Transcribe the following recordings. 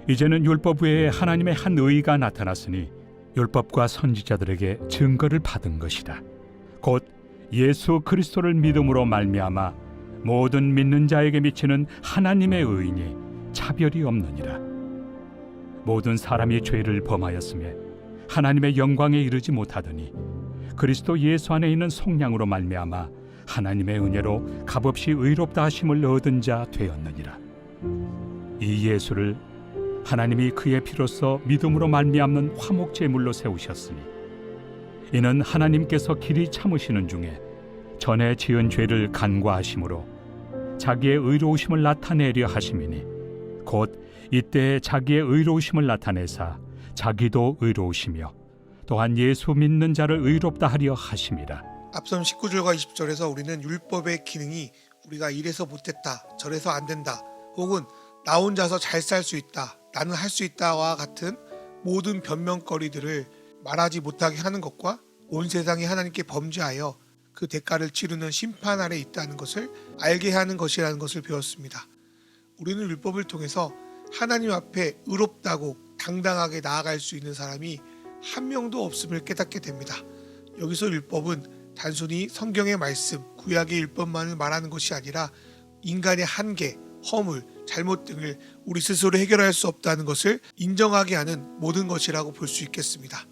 이제는 율법 외에 하나님의 한 의가 나타났으니 율법과 선지자들에게 증거를 받은 것이라. 곧 예수 그리스도를 믿음으로 말미암아 모든 믿는 자에게 미치는 하나님의 의인이 차별이 없느니라. 모든 사람이 죄를 범하였으며 하나님의 영광에 이르지 못하더니 그리스도 예수 안에 있는 속량으로 말미암아 하나님의 은혜로 값없이 의롭다 하심을 얻은 자 되었느니라. 이 예수를 하나님이 그의 피로써 믿음으로 말미암는 화목 제물로 세우셨으니 이는 하나님께서 길이 참으시는 중에 전에 지은 죄를 간과하심으로 자기의 의로우심을 나타내려 하심이니 곧 이때 자기의 의로우심을 나타내사 자기도 의로우시며 또한 예수 믿는 자를 의롭다 하려 하심이라. 앞선 19절과 20절에서 우리는 율법의 기능이 우리가 이래서 못했다, 저래서 안 된다, 혹은 나 혼자서 잘 살 수 있다, 나는 할 수 있다와 같은 모든 변명거리들을 말하지 못하게 하는 것과 온 세상이 하나님께 범죄하여 그 대가를 치르는 심판 아래 있다는 것을 알게 하는 것이라는 것을 배웠습니다. 우리는 율법을 통해서 하나님 앞에 의롭다고 당당하게 나아갈 수 있는 사람이 한 명도 없음을 깨닫게 됩니다. 여기서 율법은 단순히 성경의 말씀, 구약의 율법만을 말하는 것이 아니라 인간의 한계, 허물, 잘못 등을 우리 스스로 해결할 수 없다는 것을 인정하게 하는 모든 것이라고 볼 수 있겠습니다.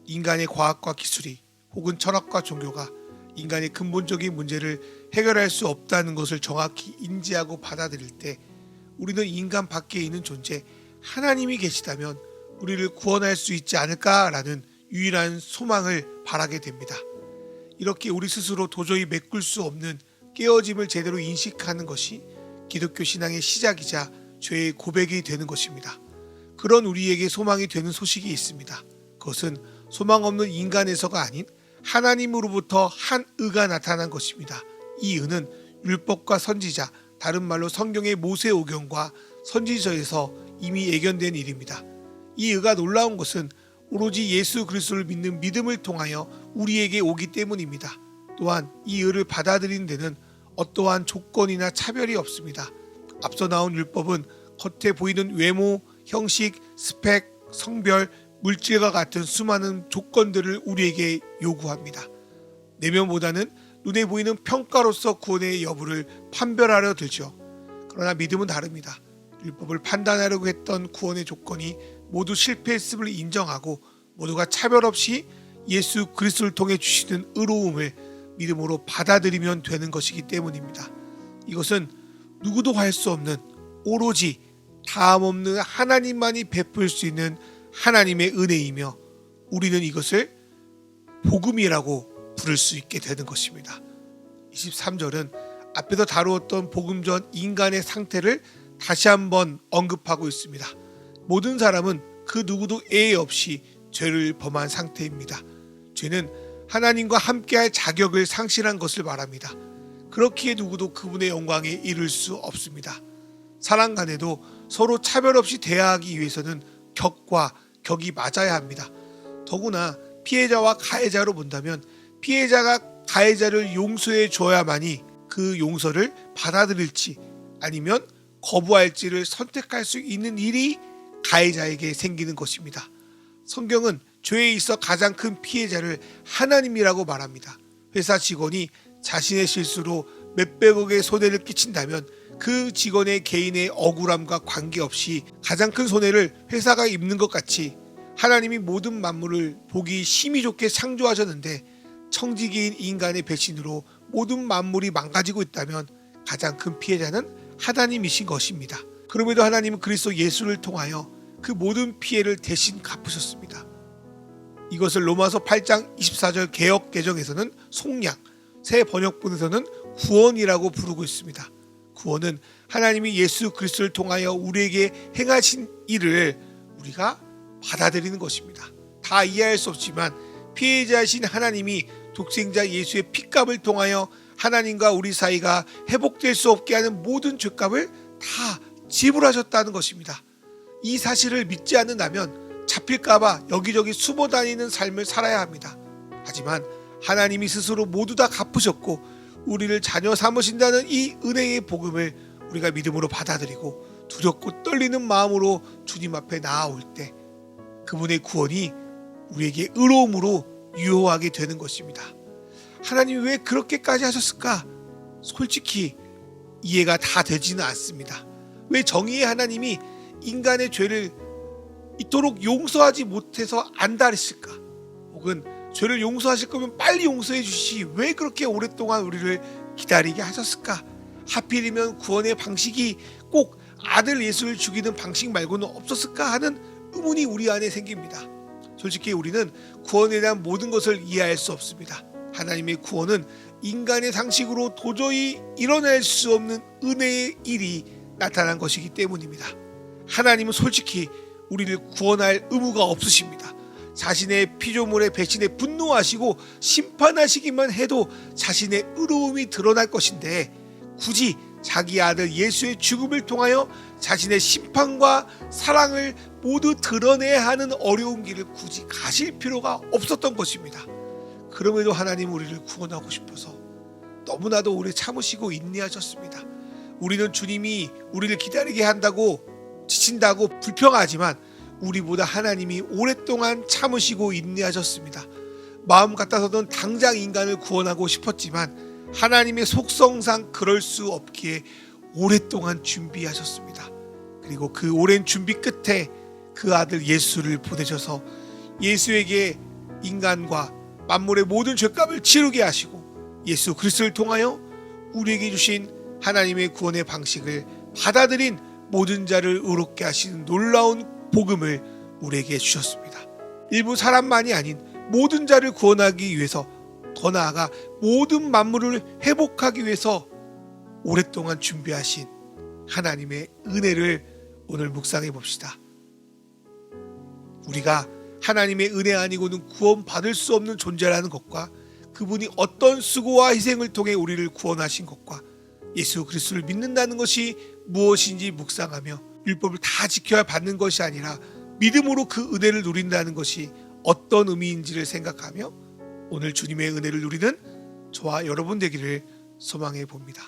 인간의 과학과 기술이 혹은 철학과 종교가 인간의 근본적인 문제를 해결할 수 없다는 것을 정확히 인지하고 받아들일 때 우리는 인간 밖에 있는 존재 하나님이 계시다면 우리를 구원할 수 있지 않을까라는 유일한 소망을 바라게 됩니다. 이렇게 우리 스스로 도저히 메꿀 수 없는 깨어짐을 제대로 인식하는 것이 기독교 신앙의 시작이자 죄의 고백이 되는 것입니다. 그런 우리에게 소망이 되는 소식이 있습니다. 그것은 소망 없는 인간에서가 아닌 하나님으로부터 한 의가 나타난 것입니다. 이 의는 율법과 선지자, 다른 말로 성경의 모세오경과 선지서에서 이미 예견된 일입니다. 이 의가 놀라운 것은 오로지 예수 그리스도를 믿는 믿음을 통하여 우리에게 오기 때문입니다. 또한 이 의를 받아들이는 데는 어떠한 조건이나 차별이 없습니다. 앞서 나온 율법은 겉에 보이는 외모, 형식, 스펙, 성별, 물질과 같은 수많은 조건들을 우리에게 요구합니다. 내면보다는 눈에 보이는 평가로서 구원의 여부를 판별하려 들죠. 그러나 믿음은 다릅니다. 율법을 판단하려고 했던 구원의 조건이 모두 실패했음을 인정하고 모두가 차별 없이 예수 그리스도를 통해 주시는 의로움을 믿음으로 받아들이면 되는 것이기 때문입니다. 이것은 누구도 할 수 없는 오로지 다함없는 하나님만이 베풀 수 있는 하나님의 은혜이며 우리는 이것을 복음이라고 부를 수 있게 되는 것입니다. 23절은 앞에서 다루었던 복음 전 인간의 상태를 다시 한번 언급하고 있습니다. 모든 사람은 그 누구도 예외 없이 죄를 범한 상태입니다. 죄는 하나님과 함께할 자격을 상실한 것을 말합니다. 그렇기에 누구도 그분의 영광에 이를 수 없습니다. 사람 간에도 서로 차별 없이 대화하기 위해서는 격과 격이 맞아야 합니다. 더구나 피해자와 가해자로 본다면 피해자가 가해자를 용서해 줘야만이 그 용서를 받아들일지 아니면 거부할지를 선택할 수 있는 일이 가해자에게 생기는 것입니다. 성경은 죄에 있어 가장 큰 피해자를 하나님이라고 말합니다. 회사 직원이 자신의 실수로 몇백억의 손해를 끼친다면 그 직원의 개인의 억울함과 관계없이 가장 큰 손해를 회사가 입는 것 같이 하나님이 모든 만물을 보기 심히 좋게 창조하셨는데 청지기인 인간의 배신으로 모든 만물이 망가지고 있다면 가장 큰 피해자는 하나님이신 것입니다. 그럼에도 하나님은 그리스도 예수를 통하여 그 모든 피해를 대신 갚으셨습니다. 이것을 로마서 8장 24절 개역 개정에서는 속량, 새 번역본에서는 구원이라고 부르고 있습니다. 구원은 하나님이 예수 그리스도를 통하여 우리에게 행하신 일을 우리가 받아들이는 것입니다. 다 이해할 수 없지만 피해자이신 하나님이 독생자 예수의 피값을 통하여 하나님과 우리 사이가 회복될 수 없게 하는 모든 죄값을 다 지불하셨다는 것입니다. 이 사실을 믿지 않는다면 잡힐까봐 여기저기 숨어 다니는 삶을 살아야 합니다. 하지만 하나님이 스스로 모두 다 갚으셨고 우리를 자녀 삼으신다는 이 은혜의 복음을 우리가 믿음으로 받아들이고 두렵고 떨리는 마음으로 주님 앞에 나아올 때 그분의 구원이 우리에게 의로움으로 유효하게 되는 것입니다. 하나님이 왜 그렇게까지 하셨을까? 솔직히 이해가 다 되지는 않습니다. 왜 정의의 하나님이 인간의 죄를 이토록 용서하지 못해서 안달했을까? 혹은 죄를 용서하실 거면 빨리 용서해 주시지 왜 그렇게 오랫동안 우리를 기다리게 하셨을까? 하필이면 구원의 방식이 꼭 아들 예수를 죽이는 방식 말고는 없었을까 하는 의문이 우리 안에 생깁니다. 솔직히 우리는 구원에 대한 모든 것을 이해할 수 없습니다. 하나님의 구원은 인간의 상식으로 도저히 일어날 수 없는 은혜의 일이 나타난 것이기 때문입니다. 하나님은 솔직히 우리를 구원할 의무가 없으십니다. 자신의 피조물의 배신에 분노하시고 심판하시기만 해도 자신의 의로움이 드러날 것인데 굳이 자기 아들 예수의 죽음을 통하여 자신의 심판과 사랑을 모두 드러내야 하는 어려운 길을 굳이 가실 필요가 없었던 것입니다. 그럼에도 하나님은 우리를 구원하고 싶어서 너무나도 오래 참으시고 인내하셨습니다. 우리는 주님이 우리를 기다리게 한다고 지친다고 불평하지만 우리보다 하나님이 오랫동안 참으시고 인내하셨습니다. 마음 같아서는 당장 인간을 구원하고 싶었지만 하나님의 속성상 그럴 수 없기에 오랫동안 준비하셨습니다. 그리고 그 오랜 준비 끝에 그 아들 예수를 보내셔서 예수에게 인간과 만물의 모든 죄값을 치르게 하시고 예수 그리스도를 통하여 우리에게 주신 하나님의 구원의 방식을 받아들인 모든 자를 의롭게 하시는 놀라운 복음을 우리에게 주셨습니다. 일부 사람만이 아닌 모든 자를 구원하기 위해서 더 나아가 모든 만물을 회복하기 위해서 오랫동안 준비하신 하나님의 은혜를 오늘 묵상해 봅시다. 우리가 하나님의 은혜 아니고는 구원받을 수 없는 존재라는 것과 그분이 어떤 수고와 희생을 통해 우리를 구원하신 것과 예수 그리스도를 믿는다는 것이 무엇인지 묵상하며 율법을 다 지켜야 받는 것이 아니라 믿음으로 그 은혜를 누린다는 것이 어떤 의미인지를 생각하며 오늘 주님의 은혜를 누리는 저와 여러분 되기를 소망해 봅니다.